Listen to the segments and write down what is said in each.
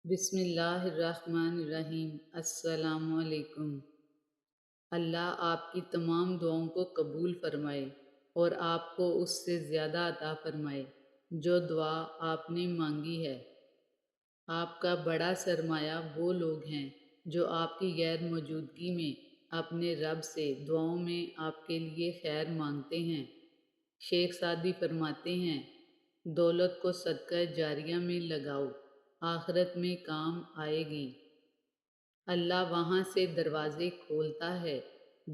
بسم اللہ الرحمن الرحیم۔ السلام علیکم۔ اللہ آپ کی تمام دعاؤں کو قبول فرمائے اور آپ کو اس سے زیادہ عطا فرمائے جو دعا آپ نے مانگی ہے۔ آپ کا بڑا سرمایہ وہ لوگ ہیں جو آپ کی غیر موجودگی میں اپنے رب سے دعاؤں میں آپ کے لیے خیر مانگتے ہیں۔ شیخ سعدی فرماتے ہیں، دولت کو صدقہ جاریہ میں لگاؤ، آخرت میں کام آئے گی۔ اللہ وہاں سے دروازے کھولتا ہے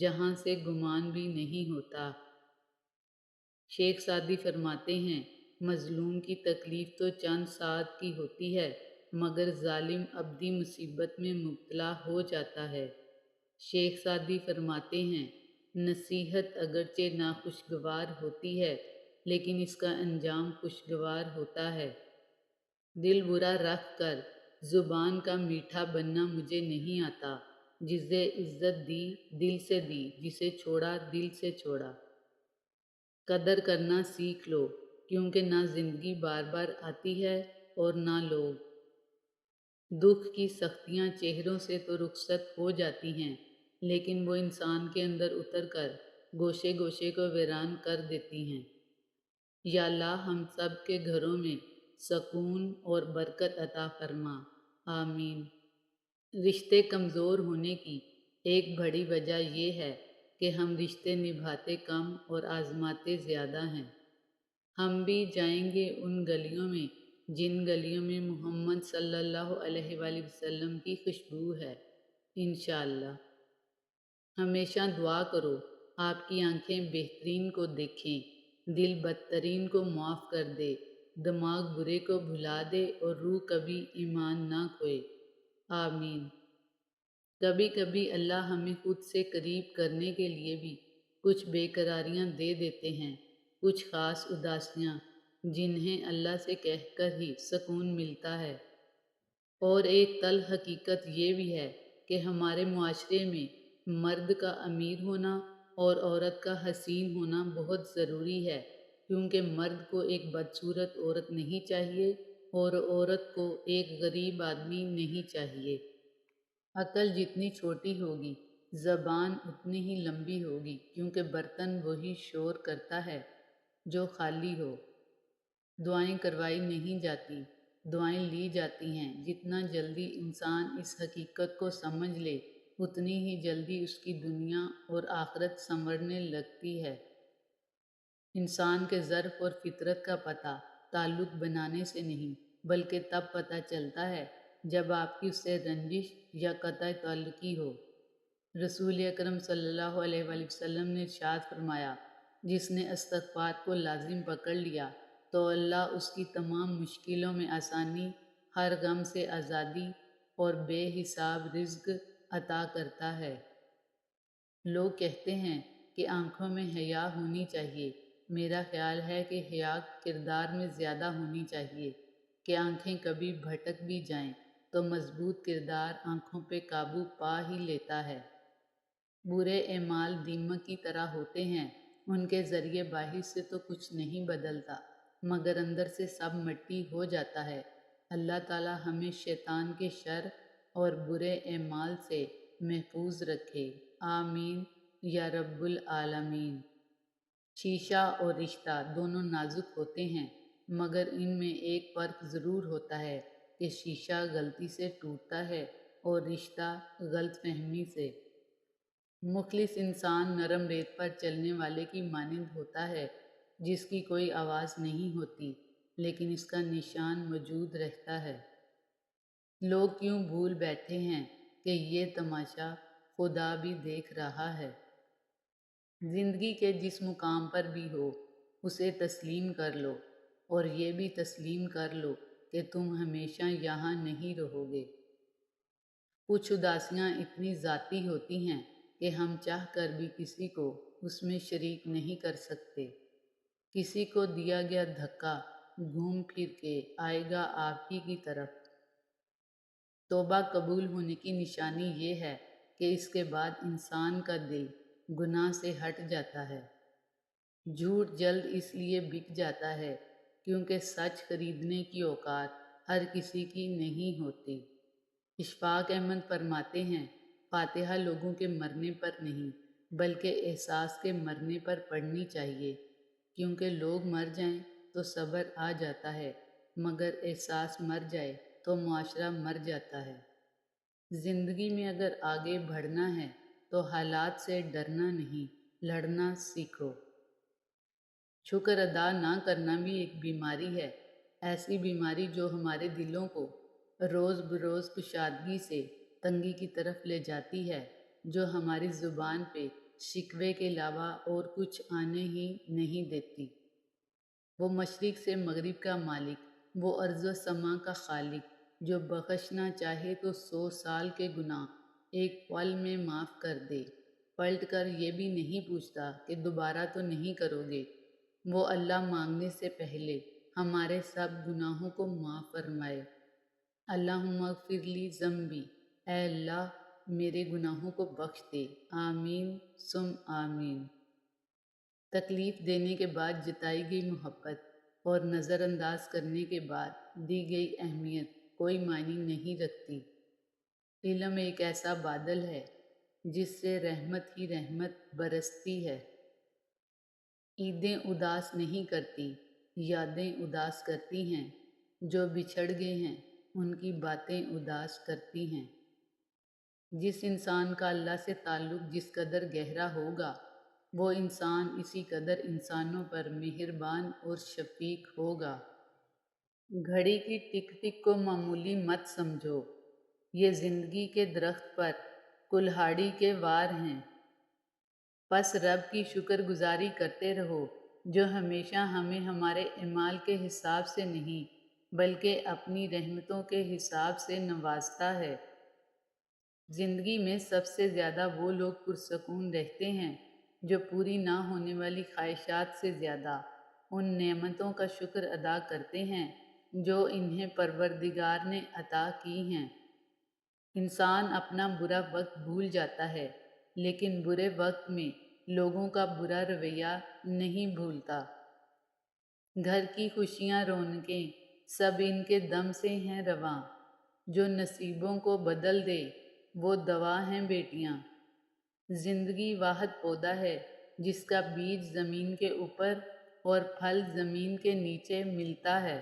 جہاں سے گمان بھی نہیں ہوتا۔ شیخ سعدی فرماتے ہیں، مظلوم کی تکلیف تو چند ساعت کی ہوتی ہے مگر ظالم ابدی مصیبت میں مبتلا ہو جاتا ہے۔ شیخ سعدی فرماتے ہیں، نصیحت اگرچہ ناخوشگوار ہوتی ہے لیکن اس کا انجام خوشگوار ہوتا ہے۔ دل برا رکھ کر زبان کا میٹھا بننا مجھے نہیں آتا۔ جسے عزت دی دل سے دی، جسے چھوڑا دل سے چھوڑا۔ قدر کرنا سیکھ لو کیونکہ نہ زندگی بار بار آتی ہے اور نہ لوگ۔ دکھ کی سختیاں چہروں سے تو رخصت ہو جاتی ہیں لیکن وہ انسان کے اندر اتر کر گوشے گوشے کو ویران کر دیتی ہیں۔ یا اللہ ہم سب کے گھروں میں سکون اور برکت عطا فرما، آمین۔ رشتے کمزور ہونے کی ایک بڑی وجہ یہ ہے کہ ہم رشتے نبھاتے کم اور آزماتے زیادہ ہیں۔ ہم بھی جائیں گے ان گلیوں میں جن گلیوں میں محمد صلی اللہ علیہ وآلہ وسلم کی خوشبو ہے، انشاءاللہ۔ ہمیشہ دعا کرو آپ کی آنکھیں بہترین کو دیکھیں، دل بدترین کو معاف کر دے، دماغ برے کو بھلا دے اور روح کبھی ایمان نہ کھوئے، آمین۔ کبھی کبھی اللہ ہمیں خود سے قریب کرنے کے لیے بھی کچھ بے قراریاں دے دیتے ہیں، کچھ خاص اداسیاں جنہیں اللہ سے کہہ کر ہی سکون ملتا ہے۔ اور ایک تلخ حقیقت یہ بھی ہے کہ ہمارے معاشرے میں مرد کا امیر ہونا اور عورت کا حسین ہونا بہت ضروری ہے، کیونکہ مرد کو ایک بدصورت عورت نہیں چاہیے اور عورت کو ایک غریب آدمی نہیں چاہیے۔ عقل جتنی چھوٹی ہوگی زبان اتنی ہی لمبی ہوگی، کیونکہ برتن وہی شور کرتا ہے جو خالی ہو۔ دعائیں کروائی نہیں جاتی، دعائیں لی جاتی ہیں۔ جتنا جلدی انسان اس حقیقت کو سمجھ لے اتنی ہی جلدی اس کی دنیا اور آخرت سنورنے لگتی ہے۔ انسان کے ظرف اور فطرت کا پتہ تعلق بنانے سے نہیں بلکہ تب پتہ چلتا ہے جب آپ کی اس سے رنجش یا قطع تعلقی ہو۔ رسول اکرم صلی اللہ علیہ وآلہ وسلم نے ارشاد فرمایا، جس نے استغفار کو لازم پکڑ لیا تو اللہ اس کی تمام مشکلوں میں آسانی، ہر غم سے آزادی اور بے حساب رزق عطا کرتا ہے۔ لوگ کہتے ہیں کہ آنکھوں میں حیا ہونی چاہیے، میرا خیال ہے کہ حیا کردار میں زیادہ ہونی چاہیے کہ آنکھیں کبھی بھٹک بھی جائیں تو مضبوط کردار آنکھوں پہ قابو پا ہی لیتا ہے۔ برے اعمال دیمک کی طرح ہوتے ہیں، ان کے ذریعے باہر سے تو کچھ نہیں بدلتا مگر اندر سے سب مٹی ہو جاتا ہے۔ اللہ تعالی ہمیں شیطان کے شر اور برے اعمال سے محفوظ رکھے، آمین یا رب العالمین۔ شیشہ اور رشتہ دونوں نازک ہوتے ہیں مگر ان میں ایک فرق ضرور ہوتا ہے کہ شیشہ غلطی سے ٹوٹتا ہے اور رشتہ غلط فہمی سے۔ مخلص انسان نرم ریت پر چلنے والے کی مانند ہوتا ہے جس کی کوئی آواز نہیں ہوتی لیکن اس کا نشان موجود رہتا ہے۔ لوگ کیوں بھول بیٹھے ہیں کہ یہ تماشا خدا بھی دیکھ رہا ہے۔ زندگی کے جس مقام پر بھی ہو اسے تسلیم کر لو اور یہ بھی تسلیم کر لو کہ تم ہمیشہ یہاں نہیں رہو گے۔ کچھ اداسیاں اتنی ذاتی ہوتی ہیں کہ ہم چاہ کر بھی کسی کو اس میں شریک نہیں کر سکتے۔ کسی کو دیا گیا دھکا گھوم پھر کے آئے گا آپ ہی کی طرف۔ توبہ قبول ہونے کی نشانی یہ ہے کہ اس کے بعد انسان کا دل گناہ سے ہٹ جاتا ہے۔ جھوٹ جلد اس لیے بک جاتا ہے کیونکہ سچ خریدنے کی اوقات ہر کسی کی نہیں ہوتی۔ اشفاق احمد فرماتے ہیں، فاتحہ لوگوں کے مرنے پر نہیں بلکہ احساس کے مرنے پر پڑھنی چاہیے، کیونکہ لوگ مر جائیں تو صبر آ جاتا ہے، مگر احساس مر جائے تو معاشرہ مر جاتا ہے۔ زندگی میں اگر آگے بڑھنا ہے تو حالات سے ڈرنا نہیں، لڑنا سیکھو۔ شکر ادا نہ کرنا بھی ایک بیماری ہے، ایسی بیماری جو ہمارے دلوں کو روز بروز کشادگی سے تنگی کی طرف لے جاتی ہے، جو ہماری زبان پہ شکوے کے علاوہ اور کچھ آنے ہی نہیں دیتی۔ وہ مشرق سے مغرب کا مالک، وہ ارض و سما کا خالق، جو بخشنا چاہے تو 100 سال کے گناہ ایک پل میں معاف کر دے، پلٹ کر یہ بھی نہیں پوچھتا کہ دوبارہ تو نہیں کرو گے۔ وہ اللہ مانگنے سے پہلے ہمارے سب گناہوں کو معاف فرمائے۔ اللہم اغفر لی ذنبی، اے اللہ میرے گناہوں کو بخش دے، آمین ثم آمین۔ تکلیف دینے کے بعد جتائی گئی محبت اور نظر انداز کرنے کے بعد دی گئی اہمیت کوئی معنی نہیں رکھتی۔ علم ایک ایسا بادل ہے جس سے رحمت ہی رحمت برستی ہے۔ عیدیں اداس نہیں کرتی، یادیں اداس کرتی ہیں، جو بچھڑ گئے ہیں ان کی باتیں اداس کرتی ہیں۔ جس انسان کا اللہ سے تعلق جس قدر گہرا ہوگا، وہ انسان اسی قدر انسانوں پر مہربان اور شفیق ہوگا۔ گھڑی کی ٹک ٹک کو معمولی مت سمجھو، یہ زندگی کے درخت پر کلہاڑی کے وار ہیں۔ پس رب کی شکر گزاری کرتے رہو، جو ہمیشہ ہمیں ہمارے اعمال کے حساب سے نہیں بلکہ اپنی رحمتوں کے حساب سے نوازتا ہے۔ زندگی میں سب سے زیادہ وہ لوگ پرسکون رہتے ہیں جو پوری نہ ہونے والی خواہشات سے زیادہ ان نعمتوں کا شکر ادا کرتے ہیں جو انہیں پروردگار نے عطا کی ہیں۔ انسان اپنا برا وقت بھول جاتا ہے، لیکن برے وقت میں لوگوں کا برا رویہ نہیں بھولتا۔ گھر کی خوشیاں رونقیں سب ان کے دم سے ہیں رواں، جو نصیبوں کو بدل دے وہ دوا ہیں بیٹیاں۔ زندگی واحد پودا ہے جس کا بیج زمین کے اوپر اور پھل زمین کے نیچے ملتا ہے۔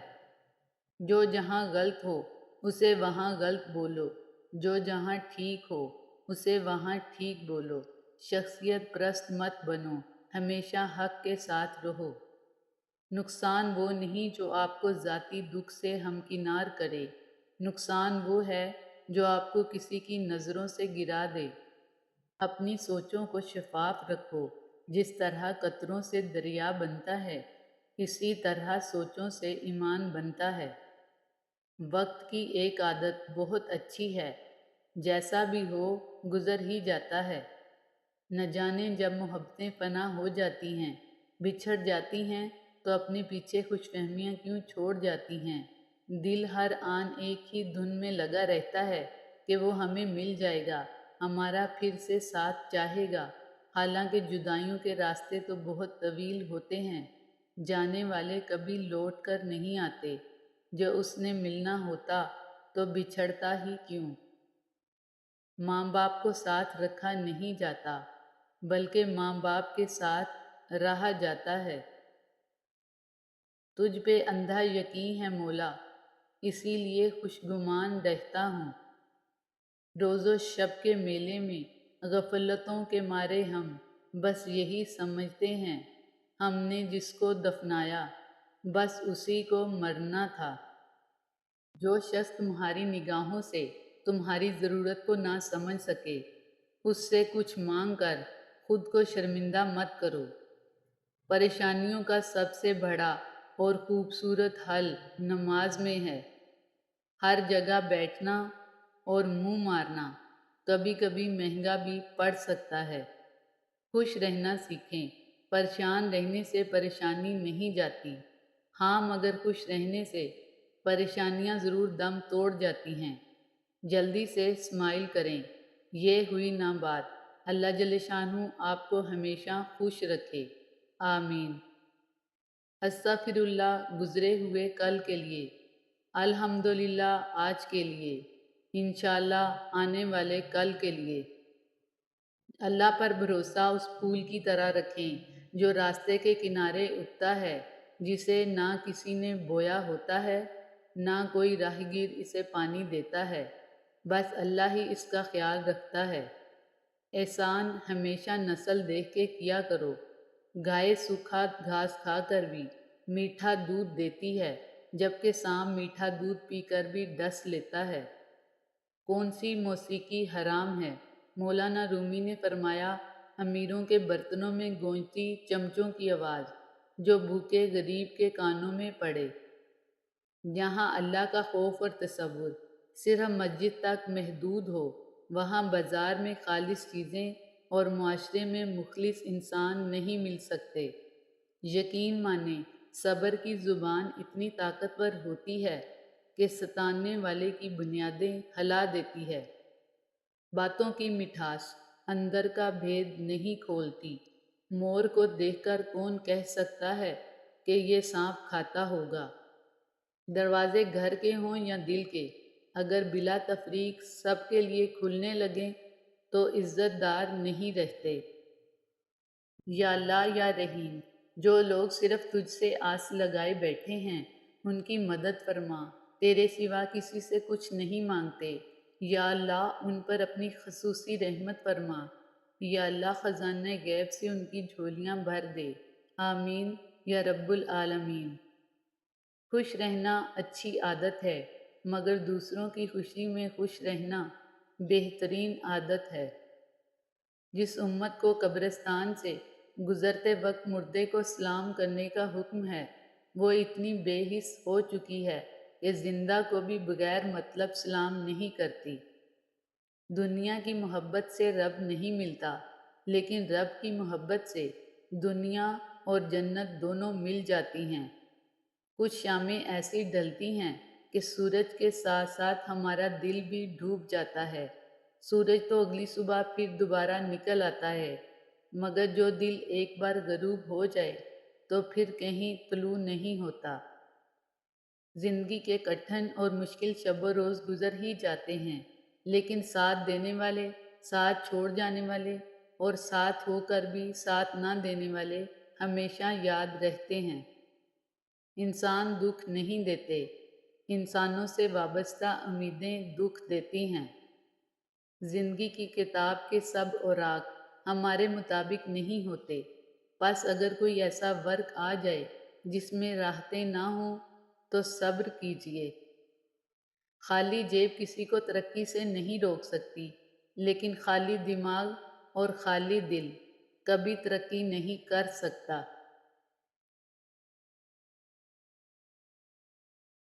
جو جہاں غلط ہو اسے وہاں غلط بولو، جو جہاں ٹھیک ہو اسے وہاں ٹھیک بولو۔ شخصیت پرست مت بنو، ہمیشہ حق کے ساتھ رہو۔ نقصان وہ نہیں جو آپ کو ذاتی دکھ سے ہمکنار کرے، نقصان وہ ہے جو آپ کو کسی کی نظروں سے گرا دے۔ اپنی سوچوں کو شفاف رکھو، جس طرح قطروں سے دریا بنتا ہے اسی طرح سوچوں سے ایمان بنتا ہے۔ وقت کی ایک عادت بہت اچھی ہے، جیسا بھی ہو گزر ہی جاتا ہے۔ نہ جانے جب محبتیں فنا ہو جاتی ہیں، بچھڑ جاتی ہیں تو اپنے پیچھے خوش فہمیاں کیوں چھوڑ جاتی ہیں۔ دل ہر آن ایک ہی دھن میں لگا رہتا ہے کہ وہ ہمیں مل جائے گا، ہمارا پھر سے ساتھ چاہے گا۔ حالانکہ جدائیوں کے راستے تو بہت طویل ہوتے ہیں، جانے والے کبھی لوٹ کر نہیں آتے۔ جو اس نے ملنا ہوتا تو بچھڑتا ہی کیوں۔ ماں باپ کو ساتھ رکھا نہیں جاتا بلکہ ماں باپ کے ساتھ رہا جاتا ہے۔ تجھ پہ اندھا یقین ہے مولا، اسی لیے خوشگمان رہتا ہوں۔ روز و شب کے میلے میں غفلتوں کے مارے ہم بس یہی سمجھتے ہیں، ہم نے جس کو دفنایا بس اسی کو مرنا تھا۔ جو شخص تمہاری نگاہوں سے تمہاری ضرورت کو نہ سمجھ سکے، اس سے کچھ مانگ کر خود کو شرمندہ مت کرو۔ پریشانیوں کا سب سے بڑا اور خوبصورت حل نماز میں ہے۔ ہر جگہ بیٹھنا اور منہ مارنا کبھی کبھی مہنگا بھی پڑ سکتا ہے۔ خوش رہنا سیکھیں، پریشان رہنے سے پریشانی نہیں جاتی، ہاں مگر خوش رہنے سے پریشانیاں ضرور دم توڑ جاتی ہیں۔ جلدی سے اسمائل کریں، یہ ہوئی نہ بات۔ اللہ جل شانہ آپ کو ہمیشہ خوش رکھے، آمین۔ استغفر اللہ گزرے ہوئے کل کے لیے۔ الحمدللہ آج کے لیے، انشاءاللہ آنے والے کل کے لیے۔ اللہ پر بھروسہ اس پھول کی طرح رکھیں جو راستے کے کنارے اگتا ہے، جسے نہ کسی نے بویا ہوتا ہے، نہ کوئی راہگیر اسے پانی دیتا ہے، بس اللہ ہی اس کا خیال رکھتا ہے۔ احسان ہمیشہ نسل دیکھ کے کیا کرو۔ گائے سوکھا گھاس کھا کر بھی میٹھا دودھ دیتی ہے، جبکہ سانپ میٹھا دودھ پی کر بھی ڈس لیتا ہے۔ کون سی موسیقی حرام ہے؟ مولانا رومی نے فرمایا، امیروں کے برتنوں میں گونجتی چمچوں کی آواز جو بھوکے غریب کے کانوں میں پڑے۔ جہاں اللہ کا خوف اور تصور صرف مسجد تک محدود ہو، وہاں بازار میں خالص چیزیں اور معاشرے میں مخلص انسان نہیں مل سکتے۔ یقین مانیں، صبر کی زبان اتنی طاقتور ہوتی ہے کہ ستانے والے کی بنیادیں ہلا دیتی ہے۔ باتوں کی مٹھاس اندر کا بھید نہیں کھولتی۔ مور کو دیکھ کر کون کہہ سکتا ہے کہ یہ سانپ کھاتا ہوگا؟ دروازے گھر کے ہوں یا دل کے، اگر بلا تفریق سب کے لیے کھلنے لگیں تو عزت دار نہیں رہتے۔ یا اللہ یا رحیم، جو لوگ صرف تجھ سے آس لگائے بیٹھے ہیں ان کی مدد فرما، تیرے سوا کسی سے کچھ نہیں مانگتے۔ یا اللہ ان پر اپنی خصوصی رحمت فرما۔ یا اللہ خزانہ غیب سے ان کی جھولیاں بھر دے۔ آمین یا رب العالمین۔ خوش رہنا اچھی عادت ہے، مگر دوسروں کی خوشی میں خوش رہنا بہترین عادت ہے۔ جس امت کو قبرستان سے گزرتے وقت مردے کو سلام کرنے کا حکم ہے، وہ اتنی بے حس ہو چکی ہے کہ زندہ کو بھی بغیر مطلب سلام نہیں کرتی۔ دنیا کی محبت سے رب نہیں ملتا، لیکن رب کی محبت سے دنیا اور جنت دونوں مل جاتی ہیں۔ کچھ شامیں ایسی ڈھلتی ہیں کہ سورج کے ساتھ ساتھ ہمارا دل بھی ڈوب جاتا ہے۔ سورج تو اگلی صبح پھر دوبارہ نکل آتا ہے، مگر جو دل ایک بار غروب ہو جائے تو پھر کہیں طلوع نہیں ہوتا۔ زندگی کے کٹھن اور مشکل شب و روز گزر ہی جاتے ہیں، لیکن ساتھ دینے والے، ساتھ چھوڑ جانے والے اور ساتھ ہو کر بھی ساتھ نہ دینے والے ہمیشہ یاد رہتے ہیں۔ انسان دکھ نہیں دیتے، انسانوں سے وابستہ امیدیں دکھ دیتی ہیں۔ زندگی کی کتاب کے سب اوراق ہمارے مطابق نہیں ہوتے، بس اگر کوئی ایسا ورق آ جائے جس میں راحتیں نہ ہوں تو صبر کیجیے۔ خالی جیب کسی کو ترقی سے نہیں روک سکتی، لیکن خالی دماغ اور خالی دل کبھی ترقی نہیں کر سکتا۔